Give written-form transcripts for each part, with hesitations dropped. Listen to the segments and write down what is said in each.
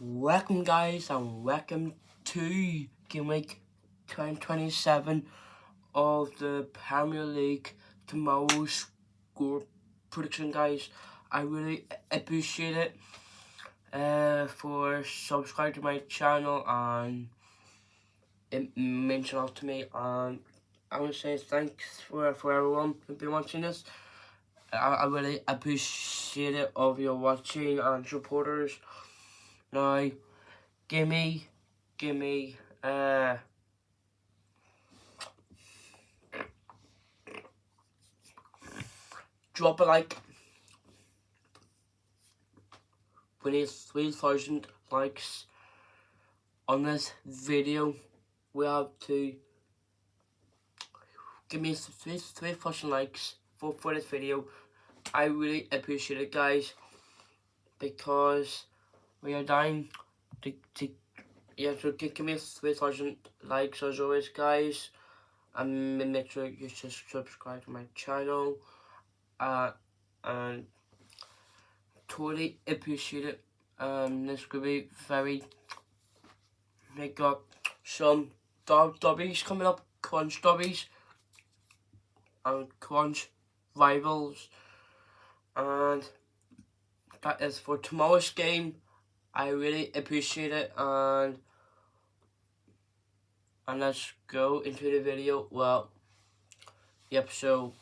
Welcome guys and welcome to Game Week 2027 of the Premier League tomorrow's score prediction, guys. I really appreciate it for subscribing to my channel, and it means a lot to me, and I want to say thanks for everyone who's been watching this. I really appreciate it of your watching and supporters. Now gimme drop a like. We need 3,000 likes on this video. We have to give me 3,000 likes for this video. I really appreciate it, guys, because we are dying to give me 3,000 likes as always, guys, and make sure you just subscribe to my channel, and totally appreciate it. This could be very. They got some derbies coming up, crunch derbies and crunch rivals, and that is for tomorrow's game. I really appreciate it, and let's go into the video. Well, yep. So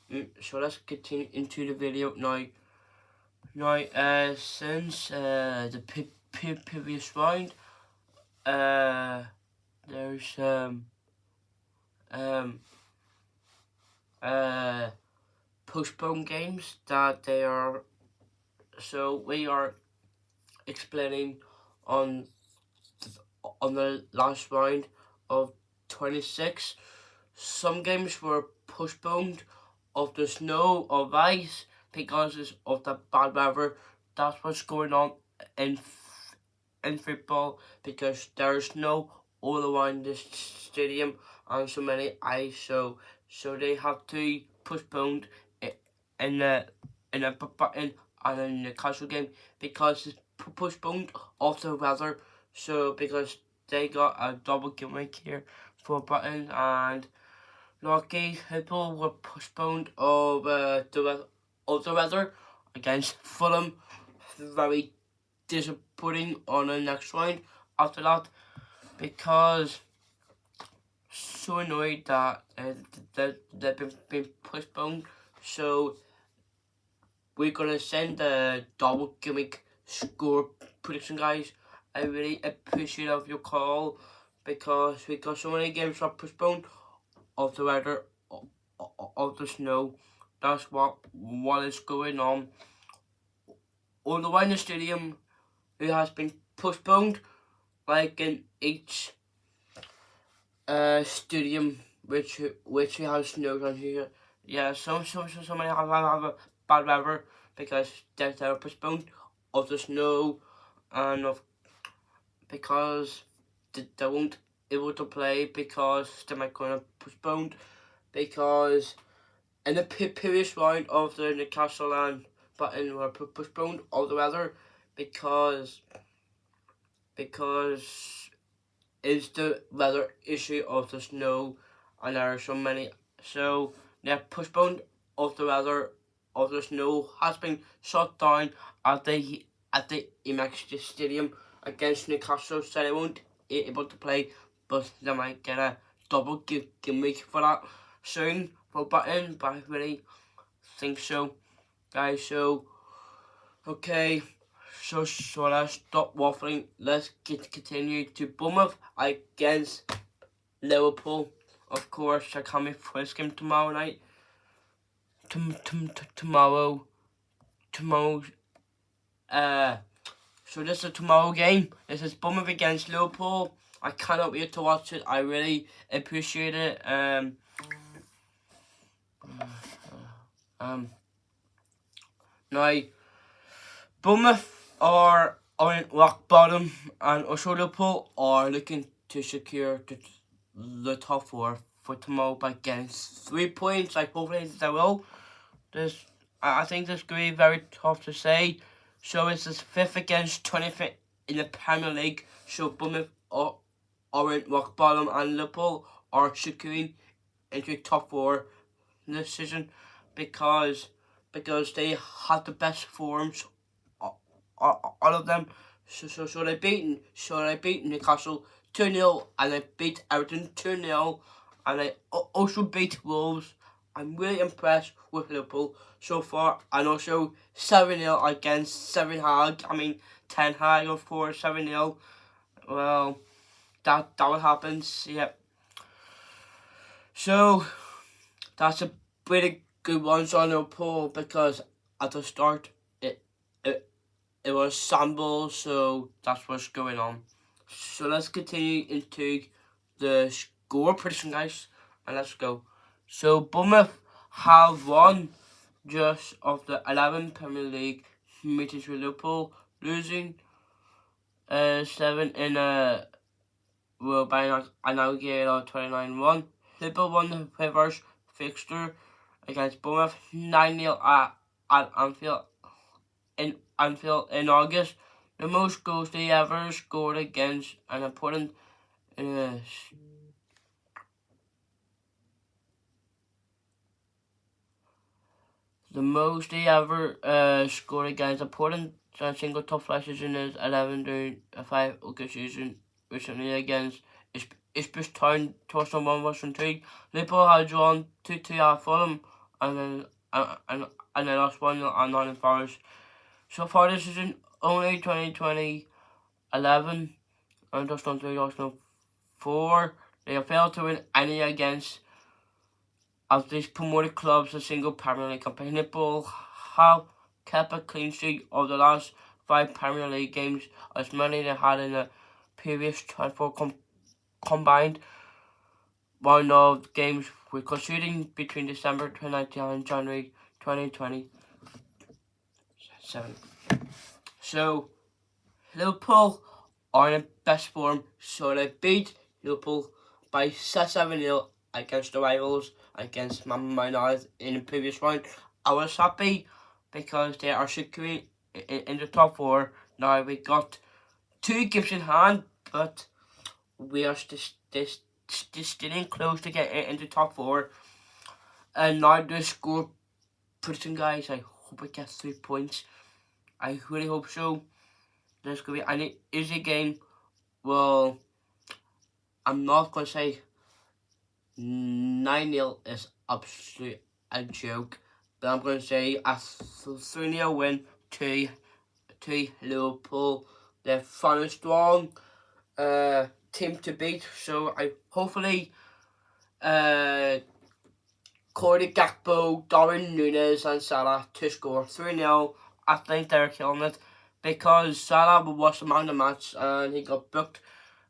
let's continue into the video now. Since the previous round, there's postponed games that they are. So we are explaining on the last round of 26. Some games were postponed of the snow or ice because of the bad weather. That's what's going on in football, because there's snow all around the stadium and so many ice, so they have to postpone it in the Brighton and in the Newcastle game, because it's postponed of the weather. So because they got a double game week here for Brighton, and lucky people were postponed of the weather against Fulham. Very disappointing on the next round after that, because so annoyed that they've been postponed. So we're gonna send the double gimmick score prediction, guys. I really appreciate of your call, because we got so many games that postponed of the weather, of the snow. That's what is going on all around the stadium. It has been postponed, like in each stadium which has snow on here. Yeah, some many have a bad weather because they're postponed of the snow, and because they won't able to play, because they might gonna postponed, because in the previous round of the Newcastle and Brighton were postponed of the weather, because is the weather issue of the snow, and there are so many. So they're postponed of the weather of the snow has been shut down at the Amex Stadium against Newcastle, so they won't be able to play, but they might get a double game week for that soon for Brighton, but I really think so, guys. So okay. So let's stop waffling. Let's continue to Bournemouth against Liverpool. Of course, I can't wait for this game tomorrow night. Tomorrow. So this is a tomorrow game. This is Bournemouth against Liverpool. I cannot wait to watch it. I really appreciate it. Now, Bournemouth are on rock bottom, and also Liverpool are looking to secure the top four for tomorrow by getting 3 points. Like, hopefully they will. I think this could be very tough to say. So it's this 5th against 25th in the Premier League. So Bournemouth are in rock bottom, and Liverpool are securing into top 4 this season because they had the best forms all of them. So they beat Newcastle 2-0, and they beat Everton 2-0, and they also beat Wolves. I'm really impressed with Liverpool so far, and also 7-0 against Ten Hag, of course. 7-0. Well, that what happens. Yep. So that's a pretty good one on Liverpool, because at the start it was Samble, so that's what's going on. So let's continue into the score prediction, guys, and let's go. So Bournemouth have won just of the 11 Premier League meetings with Liverpool, losing 7 in a row by an aggregate of 29-1. Liverpool won the first fixture against Bournemouth 9-0 at Anfield in August, the most goals they ever scored against an opponent in a the most they ever scored against an opponent in a single top flight season is 11 during a 5 okay season recently against Ipswich Town 2001 Western League. Liverpool had drawn 2-2 at Fulham and they lost 1-0 at Nottingham Forest. So far this season, only 2020-11 and just on 3 Arsenal 4. They have failed to win any against of these promoted clubs a single Premier League campaign. Liverpool have kept a clean sheet of the last 5 Premier League games, as many they had in the previous 24 combined. One of games with conceding between December 2019 and January 2020. So Liverpool are in the best form, so they beat Liverpool by 7-0 against the rivals, against Man United in the previous round. I was happy because they are securing in the top 4. Now we got 2 games in hand, but we are still close to get into top 4. And now the score prediction, guys, I hope we get 3 points. I really hope so. There's going to be an easy game. Well, I'm not going to say 9-0 is absolutely a joke, but I'm going to say a 3-0 win to Liverpool. They're fun and strong team to beat, so I hopefully Cody Gakpo, Darwin Núñez and Salah to score 3-0. I think they're killing it, because Salah was the man of the match and he got booked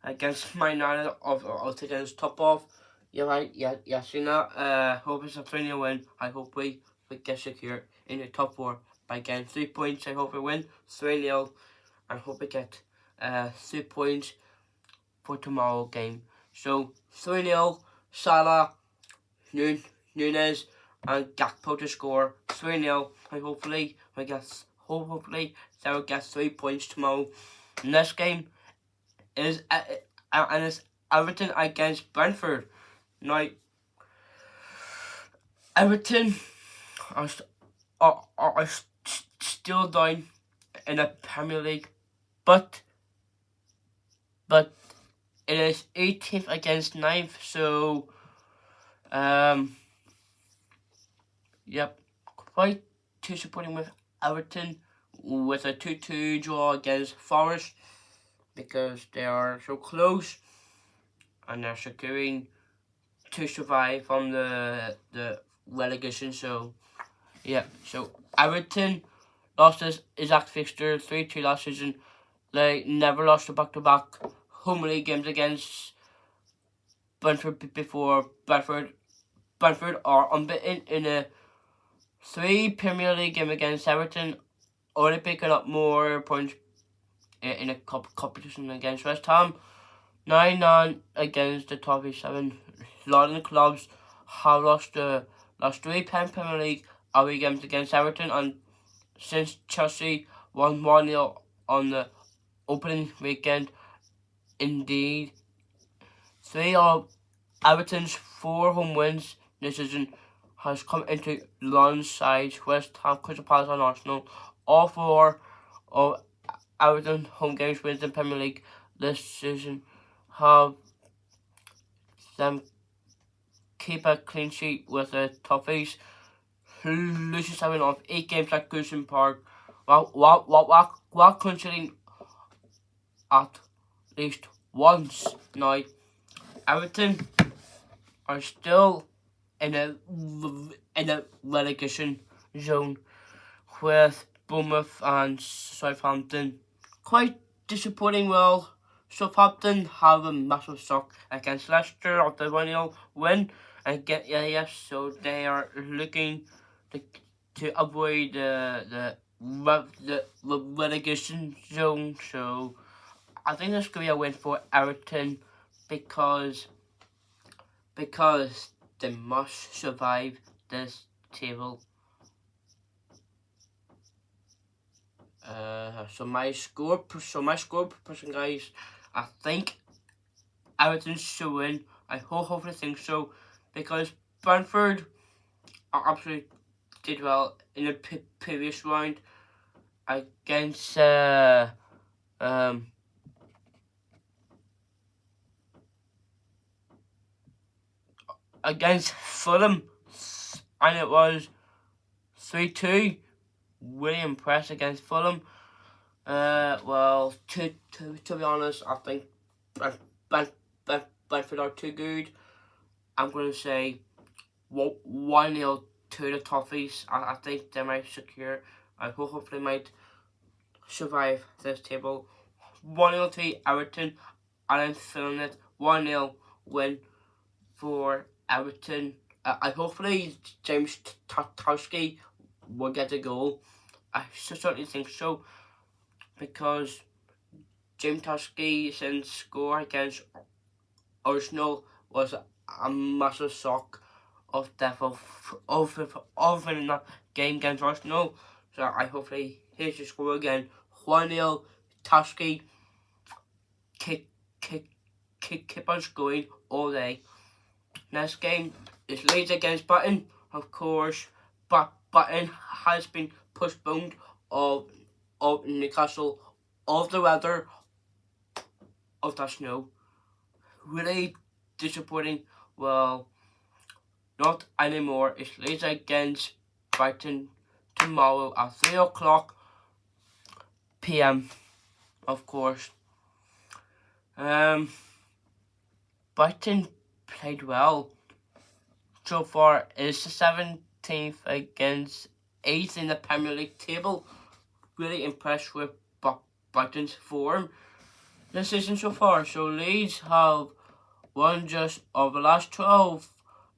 against Man United of taking his top off. Yeah, right. Yeah, seen that. Hope it's a 3-0 win. I hope we get secure in the top 4 by getting 3 points. I hope we win 3-0 and hope we get 3 points for tomorrow game. So 3-0, Salah, Núñez and Gakpo to score 3-0. And hopefully they will get 3 points tomorrow. Next game is Everton against Brentford. Now, Everton are still down in the Premier League, but it is 18th against 9th, so yep, quite disappointing with Everton with a 2-2 draw against Forest, because they are so close and they're securing to survive from the relegation. So yeah, so Everton lost his exact fixture 3-2 last season. They never lost a back-to-back home league games against Brentford before. Brentford are unbeaten in a 3 Premier League game against Everton, only picking up more points in a competition against West Ham. 9-9 against the top 7. A lot of the clubs have lost 3 Premier League away games against Everton, and since Chelsea won 1-0 on the opening weekend indeed. 3 of Everton's 4 home wins this season has come into London sides: West Ham, Crystal Palace and Arsenal. All 4 of Everton home games wins in Premier League this season have them keep a clean sheet with the Toffees, who loses 7 of 8 games at Goodison Park, while conceding at least once. Now, Everton are still in a relegation zone with Bournemouth and Southampton. Quite disappointing. Well, Southampton have a massive shock against Leicester after 1-0 win and get so they are looking to avoid the relegation zone. So I think this could be a win for Everton because they must survive this table. So my score prediction, guys, I think Everton should win. I hopefully think so, because Brentford absolutely did well in the previous round against against Fulham, and it was 3-2. Really impressed against Fulham. Well, to be honest, I think Brentford are too good. I'm going to say 1-0 to the Toffees. I think they might secure. I hopefully might survive this table. 1-0 to Everton, and I'm feeling it. 1-0 win for Everton. I hopefully James Tarkowski will get a goal. I certainly think so, because James Tarkowski's score against Arsenal was a massive shock of death of winning that game against Arsenal. So I hopefully here's the score again. 1-0 Tarkowski. Keep on scoring all day. Next game is Leeds against Brighton. Of course, but Brighton has been postponed of Newcastle, of the weather, of the snow. Really disappointing. Well, not anymore. It's Leeds against Brighton tomorrow at 3:00 p.m. Of course. Brighton played well so far. It's the 17th against 8th in the Premier League table. Really impressed with Brighton's form this season so far. So Leeds have won just of the last 12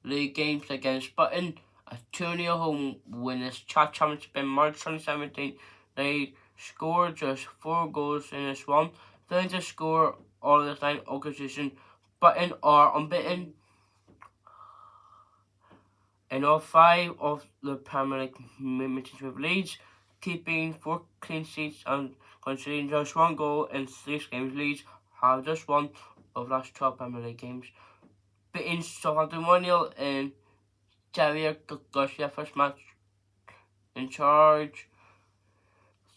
league games against Brighton. A 2-0 home win this championship in March 2017. They scored just 4 goals in this one. Failing to score all the time opposition. Brighton are unbeaten in all 5 of the Premier League meetings with Leeds, keeping 4 clean sheets and conceding just 1 goal in 6 games. Leeds have just won of the last 12 Premier League games, beating Southampton 1-0 in Javier Garcia first match in charge.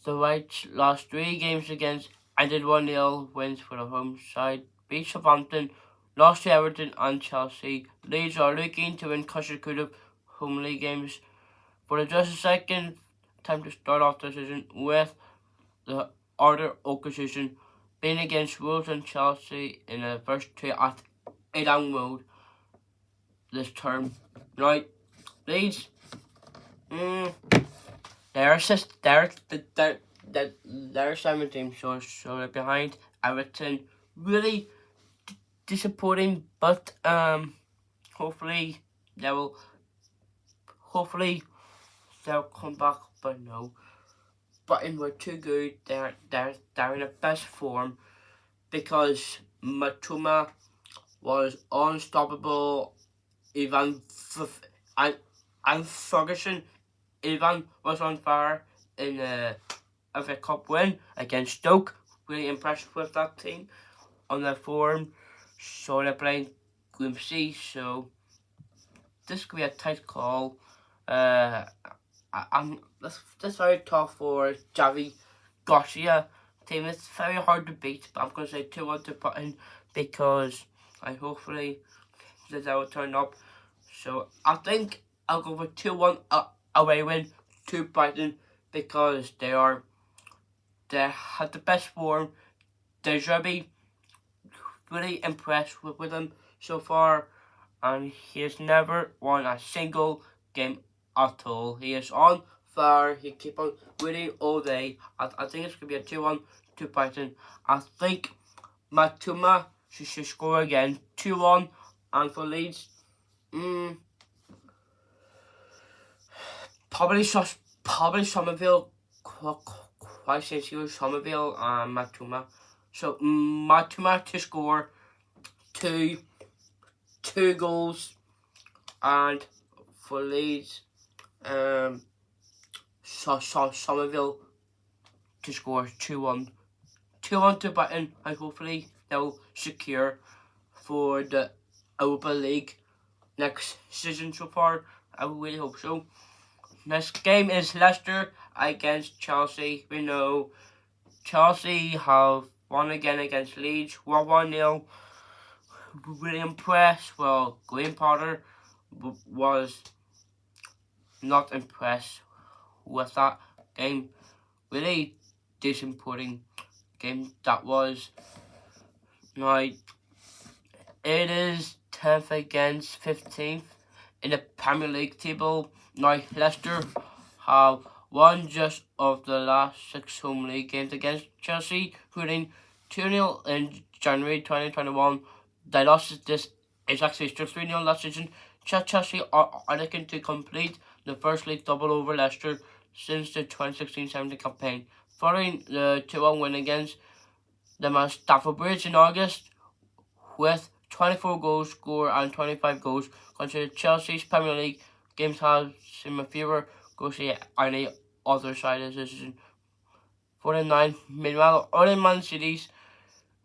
The Whites lost 3 games against and did 1-0 wins for the home side. Beat Southampton, lost to Everton and Chelsea. Leeds are looking to win consecutive home league games for just a second time to start off the season, with the other opposition being against Wolves and Chelsea in the first 2 at Eden Road this term. Right, Leeds, they're 17, so they're behind Everton. Really disappointing, but hopefully they'll come back. But no, Brighton were too good. They're in the best form, because Matoma was unstoppable. And Ferguson, Ivan was on fire in the FA Cup win against Stoke. really impressed with that team on their form. So they're playing Group C, so this could be a tight call. This very tough for Javi Garcia team. It's very hard to beat, but I'm going to say 2-1 to Brighton because I hopefully that will turn up. So I think I'll go for 2-1 away win to Brighton because they have the best form. De Zerbi, really impressed with them so far, and he has never won a single game at all. He is on fire. He keep on winning all day. I think it's gonna be a 2-1 to Brighton. I think Matuma should score again, 2-1, and for Leeds, probably Somerville. Quite sincerely, Somerville and Matuma. So Matuma to score two goals, and for Leeds, Somerville to score 2-1. 2-1 to Brighton, and hopefully they'll secure for the Europa League next season so far. I really hope so. Next game is Leicester against Chelsea. We know Chelsea have won again against Leeds, 1-0. Really impressed. Well, Graham Potter was not impressed with that game. Really disappointing game that was. Now, it is 10th against 15th in the Premier League table. Now, Leicester have won just of the last 6 home league games against Chelsea, including 2-0 in January 2021. They lost this is actually just 3-0 last season. Chelsea are looking to complete the first league double over Leicester since the 2016-17 campaign, following the 2-1 win against them at Stamford Bridge in August, with 24 goals scored and 25 goals. Considered Chelsea's Premier League games have seen fewer goals than any other side this season. 49. Meanwhile, early Man City's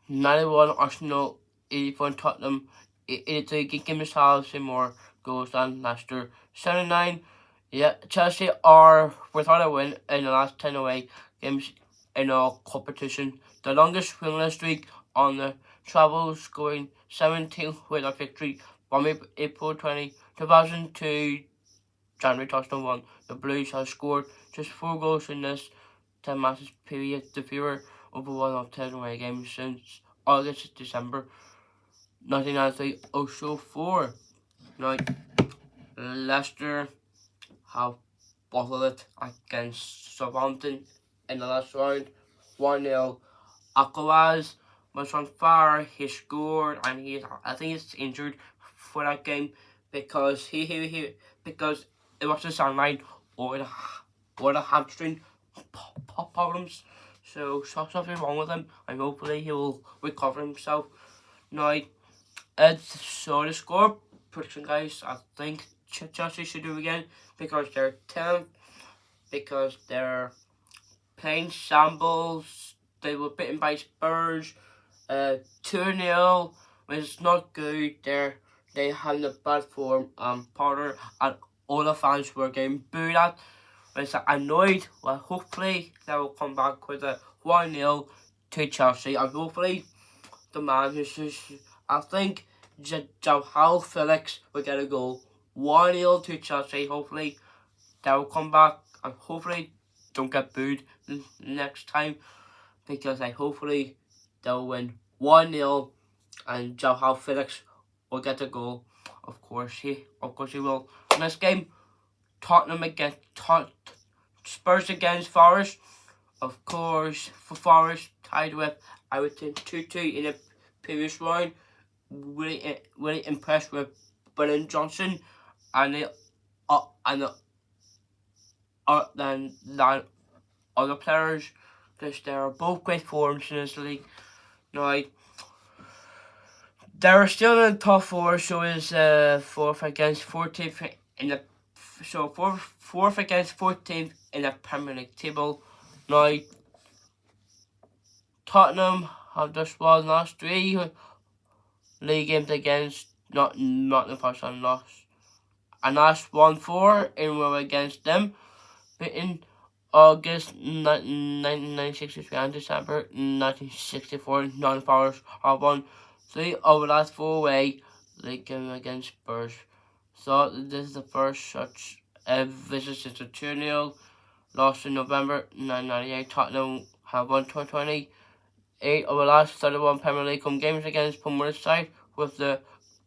91, Arsenal 84, and Tottenham 83 games have seen more goals than Leicester. 79. Yeah, Chelsea are without a win in the last 10 away games in all competition. The longest winless streak on the travel, scoring 17 with a victory from April 2000 to January 2001. The Blues have scored just 4 goals in this 10 matches period, the fewer over 1 of 10 away games since August December 1993-04. Now, Leicester have bottled it against Southampton in the last round, 1-0. Alcaraz was on fire. He scored, and I think he's injured for that game because because it was the sideline or the hamstring problems. So something wrong with him, and hopefully he will recover himself. Now, so the score prediction, guys, I think Chelsea should do again because they're 10th, because they're playing shambles. They were beaten by Spurs 2-0, which is not good. They have a bad form. Potter and all the fans were getting booed at, which is annoyed. Well, hopefully they will come back with a 1-0 to Chelsea, and hopefully the man I think Joao Felix will get a goal. 1-0 to Chelsea. Hopefully they will come back, and hopefully don't get booed next time, because hopefully they'll win 1-0 and Joao Felix will get a goal. Of course he will. Next game, Tottenham against Spurs against Forest. Of course, for Forest tied with Everton 2-2 in the previous round. Really impressed with Brennan Johnson and the other players, because they are both great forms in this league. Now, they're still in the top 4, so is 4th against 14th in the 4th against 14th in the Premier League table. Now, Tottenham have just won last 3 league games against Nottingham Forest and lost. And last 1-4 in a row against them, beaten August 1963 and December 1964. Nottingham Forest have won 3 of the last 4 away league games against Spurs. So this is the first such visit since the 2-0 loss in November 1998. Tottenham have won 28 of the last 31 Premier League home games against Plymouth side, with the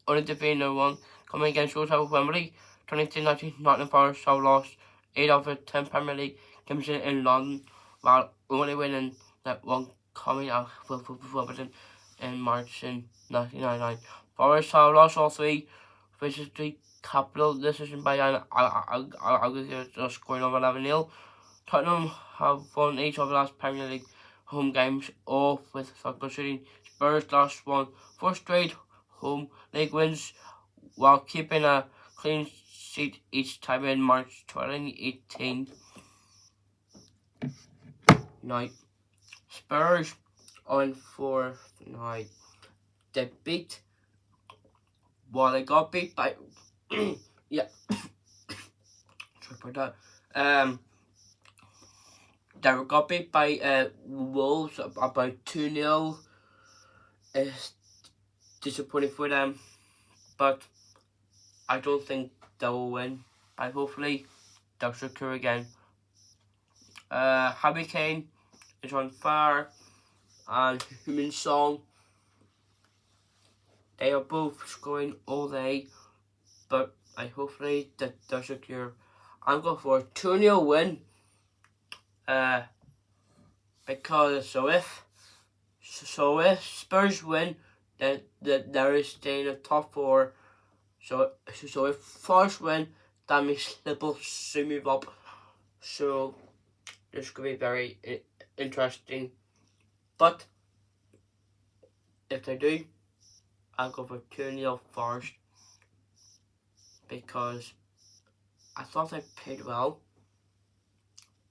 only defeat one coming against Rose of Wembley. 2019 Nottingham Forest have lost 8 of the 10 Premier League games in London, while only winning that one coming out with Wimbledon in March in 1999. Forest have lost all 3, which is the capital decision by an aggregate scoring of 11-0. Tottenham have won each of the last Premier League home games, all with successful shooting. Spurs lost 4 straight home league wins, while keeping a clean sheet each time in March 2018. Now, Spurs on 4 now. They beat, well, they got beat by yeah sorry for that. They got beat by Wolves about 2-0. It's disappointing for them, but I don't think they will win. And hopefully they'll secure again. Harry Kane is on fire, and Heung-min Son. They are both scoring all day, but I hopefully that they'll secure. I'm going for a 2-0 win. Because if Spurs win, then they're staying in the top 4. So if Forest win, that means Liverpool soon move up. So this could be very interesting. But if they do, I'll go for 2-0 Forest, because I thought they played well.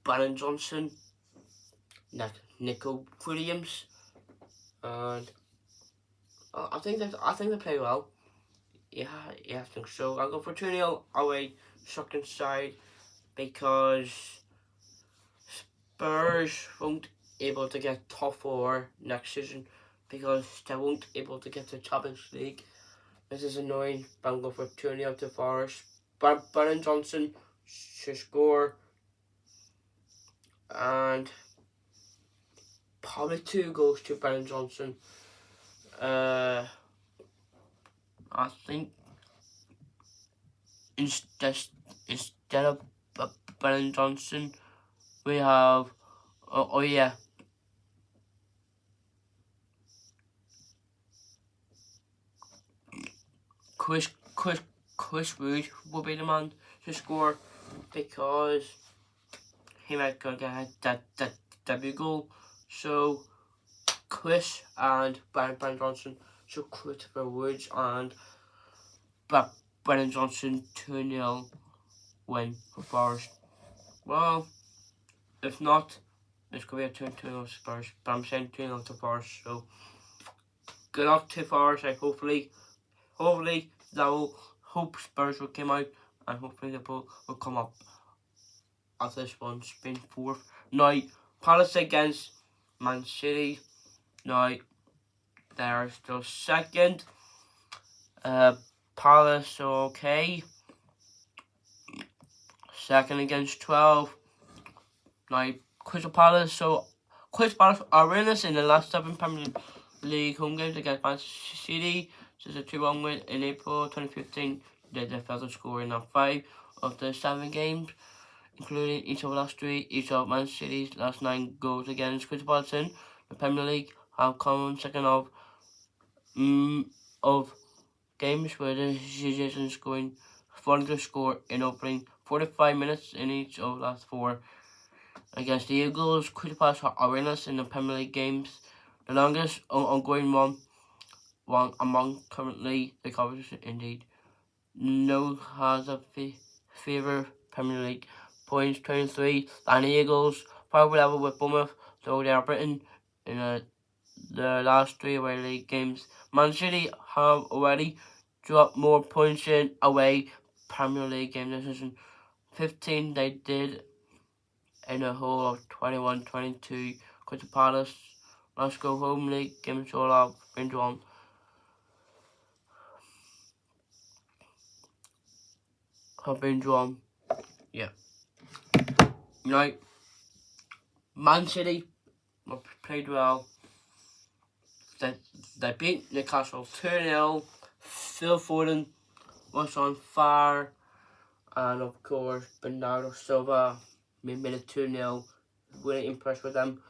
Brennan Johnson, Nico Williams, and I think they play well. Yeah, I think so. I'll go for 2-0 away, shocking side, because Spurs won't able to get top 4 next season, because they won't able to get to Champions League. This is annoying, but I'm going for 2-0 to Forest. Brennan Johnson should score, and probably 2 goals to Brennan Johnson. I think instead of Brennan Johnson, we have Chris Wood will be the man to score, because he might go get that debut goal. So Chris and Brennan Johnson, so Christopher Woods and Brennan Johnson, 2-0 win for Forest. Well, if not, it's going to be a 2-0 Spurs, but I'm saying 2-0 to Forest. So good luck to Forest. Hopefully that will hope Spurs will come out, and hopefully Liverpool will come up at this one, being 4th. Now, Palace against Man City. Now, they're still 2nd. Palace okay. 2nd against 12. Now, Crystal Palace are winners in the last 7 Premier League home games against Man City. This is a 2-1 win in April 2015. They failed to score in 5 of the 7 games, including each of the last 3. Each of Man City's last 9 goals against Crystal Palace in the Premier League have come second of games where the Citizens falling to score in opening 45 minutes in each of the last 4. Against the Eagles, Crystal Palace are winners in the Premier League games, the longest ongoing one among currently the competition indeed. No has a favourite Premier League points 23, and the Eagles 5 level with Bournemouth, though they are Britain in a the last 3 away league games. Man City have already dropped more points in away Premier League games this season. 15 they did in a whole of 21-22. Crystal Palace, let's go home league games all out, been drawn. Have been drawn. Yeah. Now, Man City played well. They beat Newcastle 2-0. Phil Foden was on fire. And of course, Bernardo Silva made it 2-0. Really impressed with them.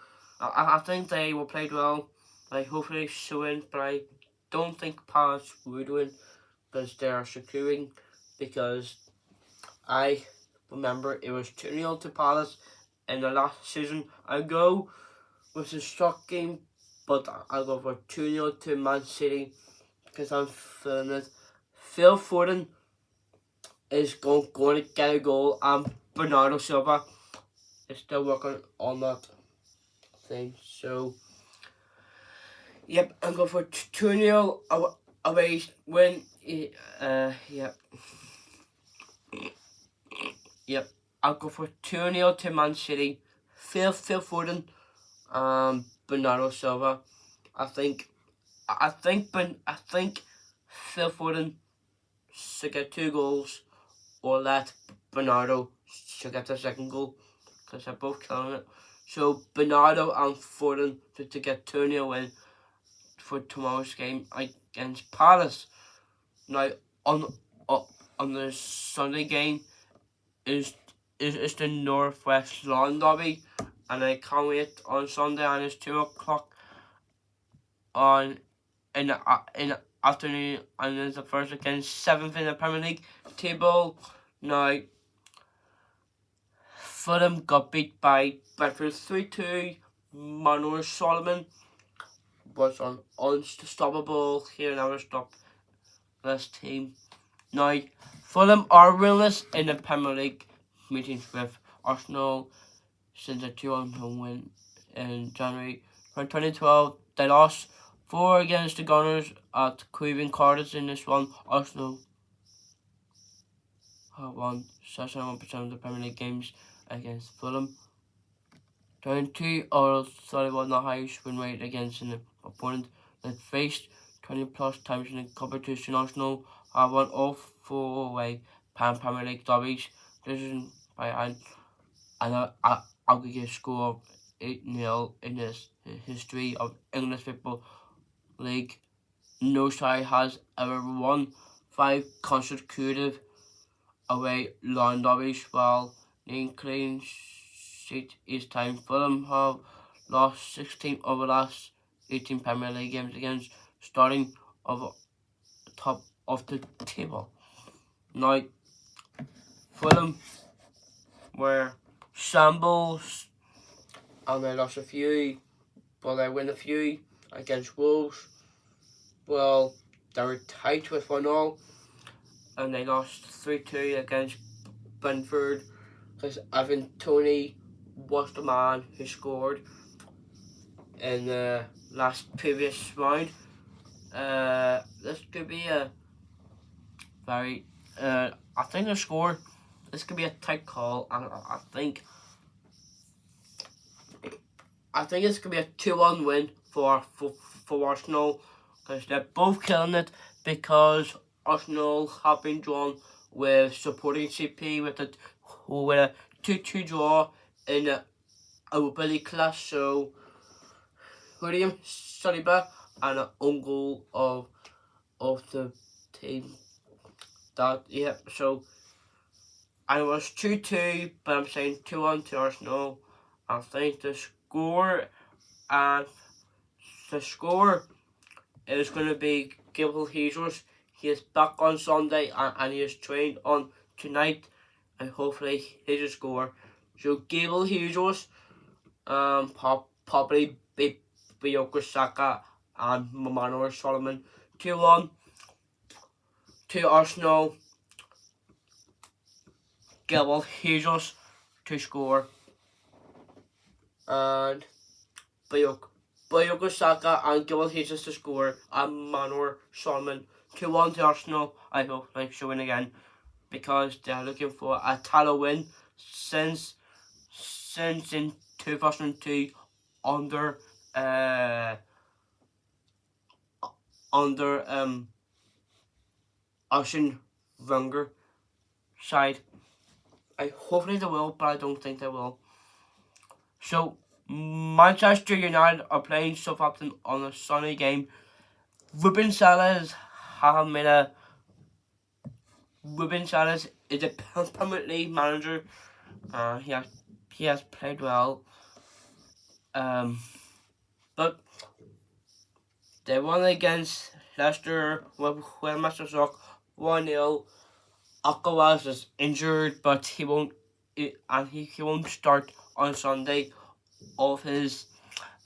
I think they will played well. I hopefully should win, but I don't think Palace would win because they are securing. Because I remember it was 2-0 to Palace in the last season. I go with a shock game, but I'll go for 2-0 to Man City because I'm feeling it. Phil Foden is going to get a goal, and Bernardo Silva is still working on that thing. So, yep, I'm going for 2-0 away win. Yep. Yep, I'll go for 2-0 to Man City. Phil Foden, Bernardo Silva. I think Phil Foden should get 2 goals, or let Bernardo should get the second goal, because they're both killing it. So Bernardo and Foden to get 2-0 win for tomorrow's game against Palace. Now on the Sunday game is the North West London derby, and I can't wait on Sunday, and it's 2 o'clock in the afternoon, and it's the first against 7th in the Premier League table. Now, Fulham got beat by Brentford 3-2. Manor Solomon was unstoppable here, never stop this team. Now, Fulham are winless in the Premier League meetings with Arsenal since a 2-1 home win in January 2012. They lost 4 against the Gunners at Craven Cottage in this one. Arsenal have won 61% of the Premier League games against Fulham. 22 out of 31 the highest win rate against an opponent that faced 20 plus times in the competition. Arsenal have won all 4 away Premier League derbies. This is by an aggregate score of 8-0 in this history of English Football League. No side has ever won 5 consecutive away London derbies, while the clean sheet each time. Fulham have lost 16 of the last 18 Premier League games against starting of top of the table. Now, Fulham were shambles, and they lost a few, but they win a few against Wolves. Well, they were tight with 1-1, and they lost 3-2 against Brentford because Ivan Toney was the man who scored in the last previous round. This could be a very, I think the score, this could be a tight call, and I think it's going to be a 2-1 win for Arsenal, because they're both killing it, because Arsenal have been drawn with supporting CP with a 2-2 draw in the Europa League class. So William Saliba and an own goal of the team. So I was 2-2, but I'm saying 2-1 to Arsenal. I think the score is going to be Gabriel Jesus. He is back on Sunday, and he is trained on tonight, and hopefully he'll score. So Gabriel Jesus, probably Bukayo Saka and Manor Solomon. 2-1 to Arsenal. Gabriel Jesus to score, and Bukayo Bukayo Saka and Gil Jesus to score, and Manor Solomon 2-1 to Arsenal. I hope they should win again, because they are looking for a title win since in 2002 under Arsene Wenger side. Hopefully they will, but I don't think they will. So Manchester United are playing Southampton on a Sunday game. Ruben Salas is a Premier League manager. He has played well. But they won against Leicester with Master Sock 1-0. Akawaz is injured, but he won't start on Sunday of his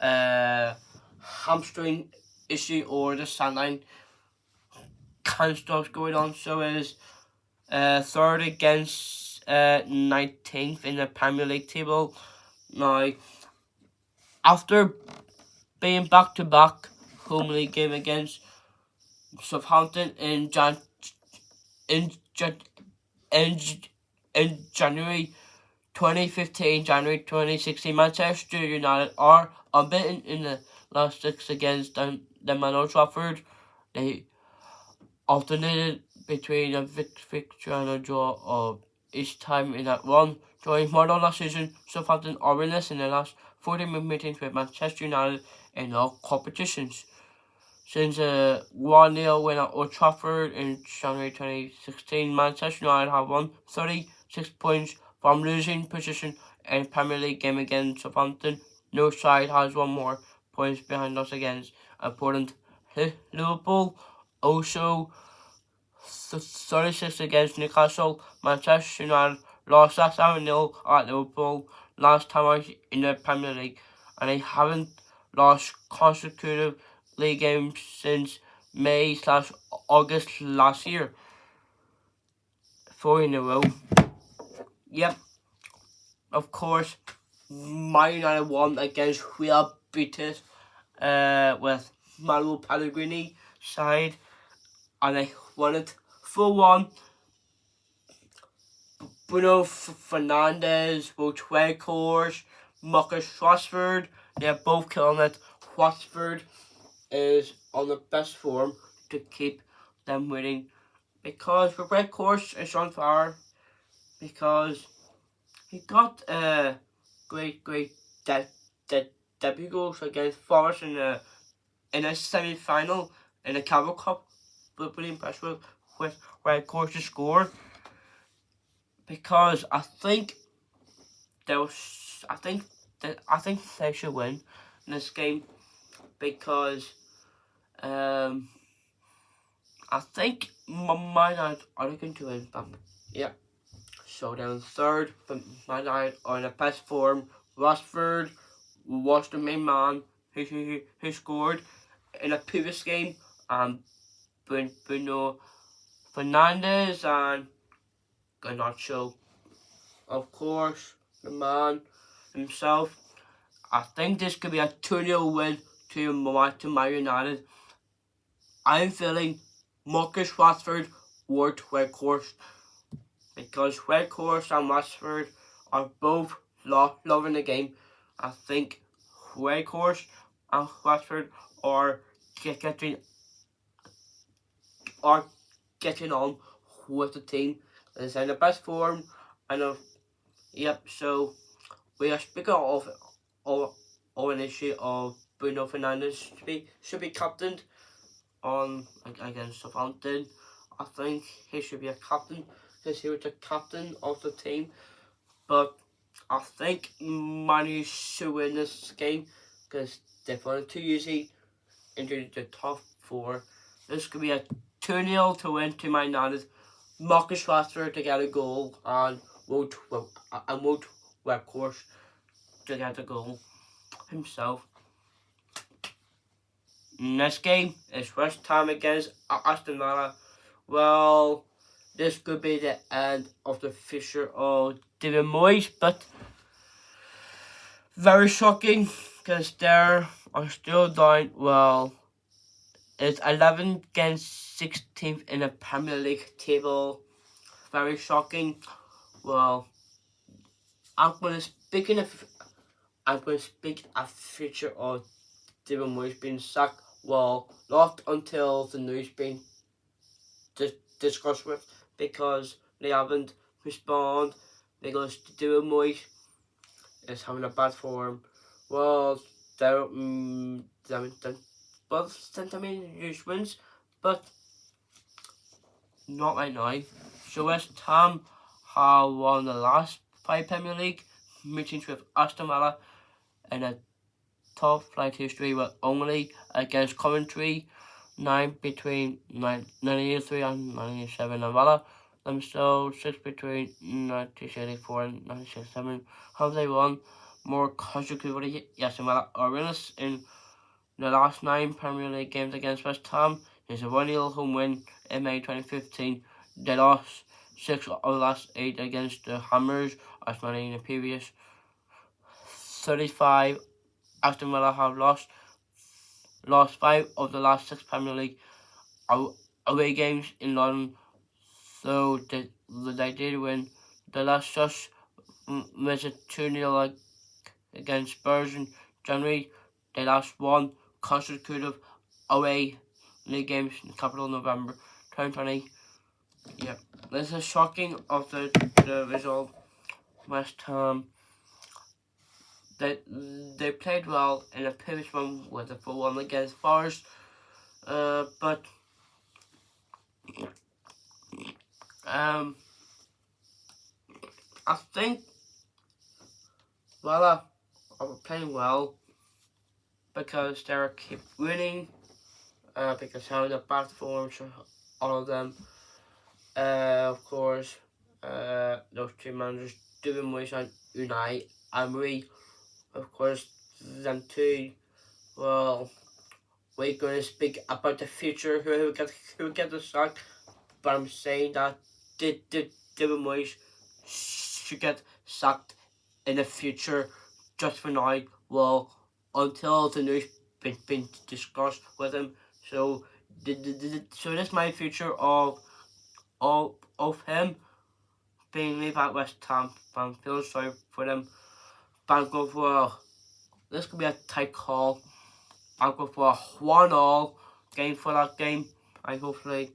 hamstring issue, or the sideline kind of stuff going on. So is third against 19th in the Premier League table. Now, after being back-to-back home league game against Southampton in January 2015, January 2016, Manchester United are unbeaten in the last 6 against them at Old Trafford. They alternated between a victory and a draw of each time in that run. During more than last season, Southampton are winless in the last 40 meetings with Manchester United in all competitions. Since a 1-0 win at Old Trafford in January 2016, Manchester United have won 36 points from losing position in Premier League game against Southampton. No side has won more points behind us against opponent Liverpool. Also, 36 against Newcastle. Manchester United lost 7-0 at Liverpool last time out in the Premier League, and they haven't lost consecutive league games since May/August last year. 4 in a row. Yep. Of course, Man United won against Real Betis with Manuel Pellegrini side, and they won it 4-1. Bruno Fernandes, Weghorst, Marcus Rashford, they're both killing it. Rashford is on the best form to keep them winning, because Weghorst is on fire, because he got great debut goals against Forest in a semi-final in the Carabao Cup. But really impressed with Weghorst to score, because I think they should win in this game, because I think Man United are looking to win. Yeah. So then third, but Man United are in the best form. Rashford was the main man who scored in a previous game, and Bruno Fernandes and Garnacho, of course, the man himself. I think this could be a 2-0 win to Man United. I'm feeling Marcus Rashford or Weghorst, because Weghorst and Rashford are both loving the game. I think Weghorst and Rashford are getting on with the team. It's in the best form. Yep. So we are speaking of an issue of Bruno Fernandes should be captained on against Southampton. I think he should be a captain, because he was the captain of the team. But I think Man U should win this game, because they found it too easy into the top 4. This could be a 2-0 to win to Man United. Marcus Rashford to get a goal, and Wout Weghorst to get a goal himself. Next game is West Ham against Aston Villa. Well, this could be the end of the future of David Moyes, but very shocking, because they're are still down, well, it's 11 against 16th in the Premier League table. Very shocking. Well, I'm going to speak a future of David Moyes being sacked. Well, not until the news being discussed with, because they haven't responded, because David Moyes is having a bad form. Well, they're both sentiment huge wins, but not right now. So West Ham have won the last 5 Premier League meetings with Aston Villa in a top flight history, with only against Coventry 9 between 1983 and 1987, and Villa themselves 6 between 1984 and 1967. Have they won more consecutively? Yes, and Villa are winners in the last 9 Premier League games against West Ham. It's a 1-0 home win in May 2015. They lost 6 of the last 8 against the Hammers, as many in the previous 35. Aston Villa have lost 5 of the last 6 Premier League away games in London, though they did win the last just visit 2-0 against Spurs in January. They lost 1 consecutive away league games in capital November 2020. Yeah, this is shocking of the result. West Ham, they played well in a previous one with a 4-1 against Forest, but I think Villa are playing well because they keep winning, because having a bad form, so all of them. Of course, those two managers, David Moyes and Unai Emery, of course, them two. Well, we're going to speak about the future, who will get the sack, but I'm saying that David Moyes should get sacked in the future. Just for now, well, until the news been discussed with him. So, so this is my future of him being leave at West Ham. I'm feeling sorry for them. But I'm going for this could be a tight call. I'll go for a 1-1 game for that game. I hopefully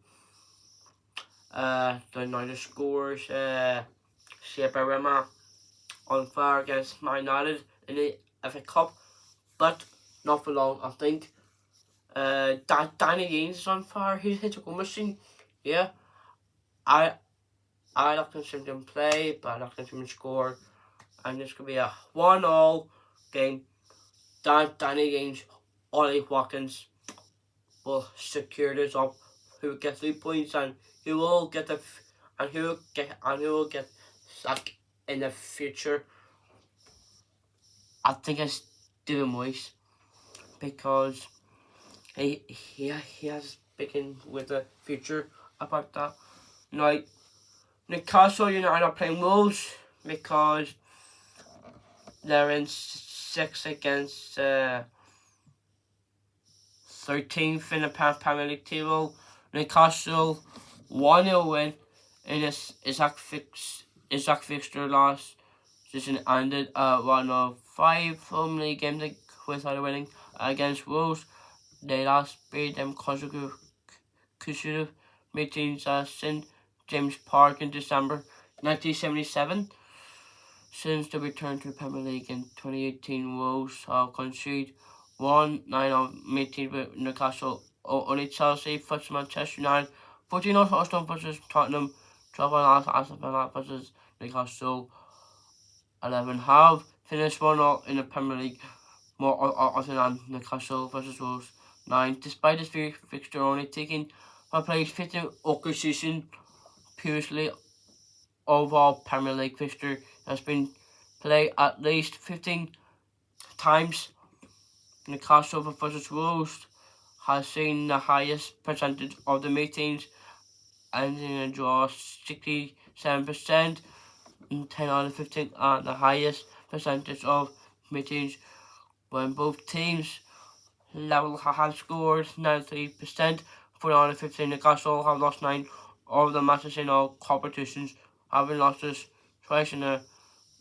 the United scores. Shea Rima on fire against Man United in the FA Cup, but not for long, I think. Danny Ings is on fire. He's hit a goal machine. Yeah, I don't think him to play, but I don't think him to score. And this could be a 1-1 game. Danny Ings, Ollie Watkins will secure this up. Who will get 3 points, and who will get sacked in the future. I think it's David Moyes, because he has speaking with the future about that. Now, Newcastle United are playing Wolves because they're in 6 against 13th in the Premier League table. Newcastle 1-0 win in this Isaac fixture last season ended at 1 of 5 home league games without winning against Wolves. They last beat them consecutive meetings at St James Park in December 1977. Since the return to the Premier League in 2018, Wolves have conceded 9 of meetings with Newcastle. Only Chelsea versus Manchester United, 14 of Arsenal versus Tottenham, 12 on Aston Villa versus Newcastle, 11 have finished 1-0 in the Premier League, more often than Newcastle versus Wolves. 9, despite this fixture only taking place 15 season, previously overall Premier League fixture has been played at least 15 times. Newcastle versus Wolves has seen the highest percentage of the meetings, ending in a draw 67% in 10 out of 15, and the highest percentage of meetings when both teams level have scored 93%. For the under 15, Newcastle have lost 9 of the matches in all competitions, having lost twice in the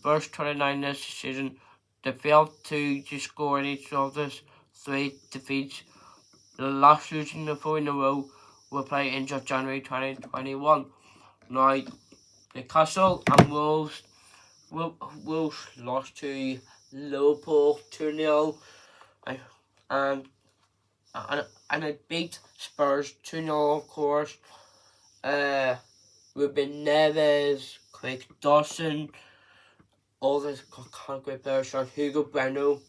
first 29 this season. They failed to score in each of the 3 defeats. The last losing the 4 in a row will play in just January 2021. Now, Newcastle and Wolves lost to Liverpool 2-0, and it beat Spurs 2-0, of course. Ruben Neves, Craig Dawson, all the great players, Hugo Bueno.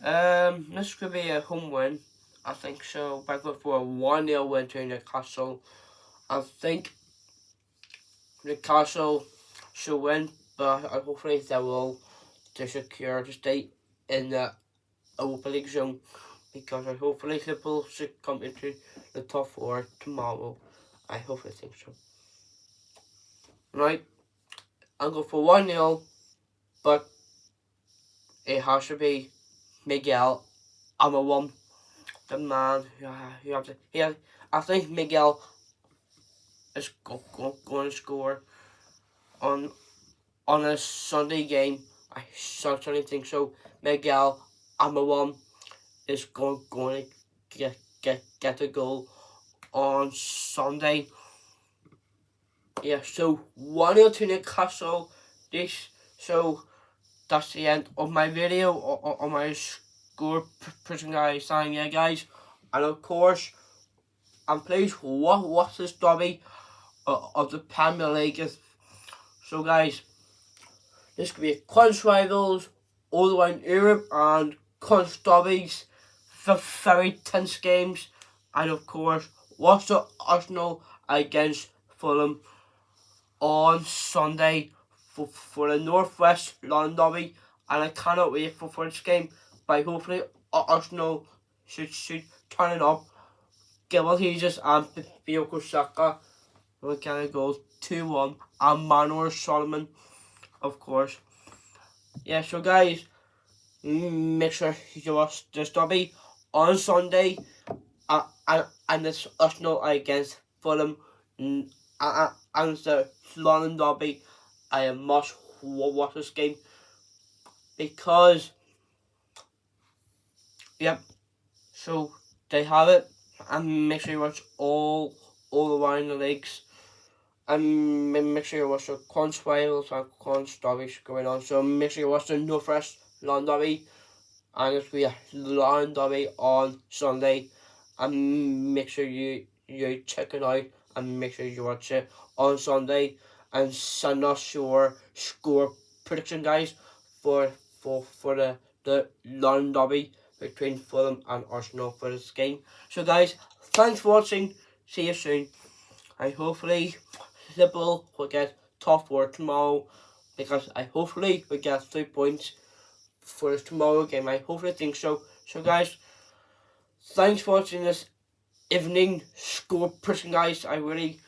This could be a home win. I think so. Back for a 1-0 win to Newcastle. I think Newcastle should win, but hopefully they will to secure to stay in the Europa League zone, because hopefully Liverpool should come into the top 4 tomorrow. I hopefully think so. Right, I'll go for 1-0, but it has to be Miguel Almiron, the man who has to. I think Miguel is going to score on a Sunday game. I certainly think so. Miguel Almiron is going to get a goal on Sunday. Yeah, so 1-0 to Newcastle. So that's the end of my video on my score prediction, guys. Saying yeah, guys, and of course, and please watch this derby of the Premier League. So, guys, this could be a crunch rivals all around Europe and crunch derbies for very tense games, and of course, watch the Arsenal against Fulham on Sunday for the North West London derby, and I cannot wait for this game. But hopefully Arsenal should turn it up. Gabriel Jesus and Bukayo Saka will get a goal 2-1, and Manor Solomon, of course. Yeah, so guys, make sure you watch this derby on Sunday, and this Arsenal against Fulham, and the London derby. I must watch this game, because yep. So they have it, and make sure you watch all around the leagues, and make sure you watch the crunch rivals and crunch derbies going on. So make sure you watch the North West London derby, and it'll be a London derby on Sunday, and make sure you check it out, and make sure you watch it on Sunday, and send us your score prediction, guys, for the London derby between Fulham and Arsenal for this game. So guys, thanks for watching. See you soon. I hopefully Liverpool will get top 4 tomorrow, because I hopefully will get 3 points for this tomorrow game. I hopefully think so. So guys, thanks for watching this evening score prediction, guys. I really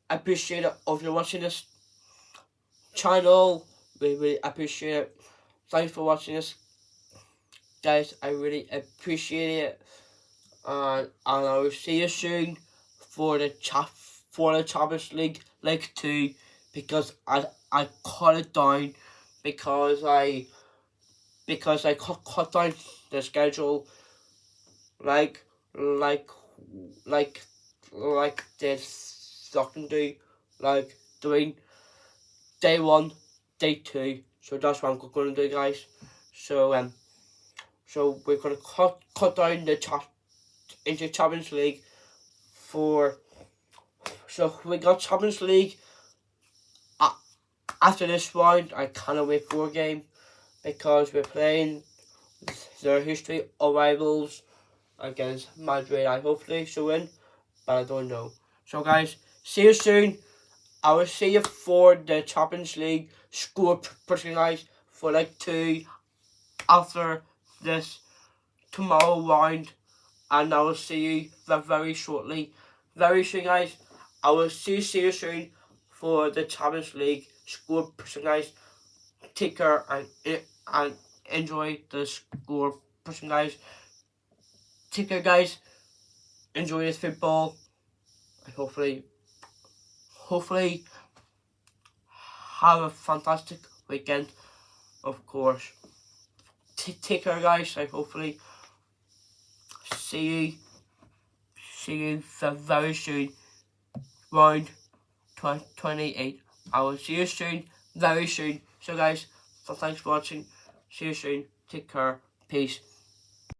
appreciate it if you're watching this channel. Really appreciate it. Thanks for watching this, guys. I really appreciate it, and I will see you soon for the Champions League 2, because I cut it down, because I cut down the schedule like this Stockton do, like doing day 1, day 2. So that's what I'm going to do, guys. So so we're going to cut down into Champions League for. So we got Champions League after this round. I cannot wait for a game, because we're playing their history of rivals against Madrid. I hopefully should win, but I don't know. So guys, see you soon. I will see you for the Champions League score prediction, guys, for League 2 after this tomorrow round, and I will see you very shortly. Very soon, guys. I will see you soon for the Champions League score prediction, guys. Take care and enjoy the score prediction, guys. take care, guys. Enjoy this football. And hopefully have a fantastic weekend. Of course. Take care, guys. I hopefully see you very soon. Round 28. I will see you soon, very soon. So guys, thanks for watching. See you soon. Take care. Peace.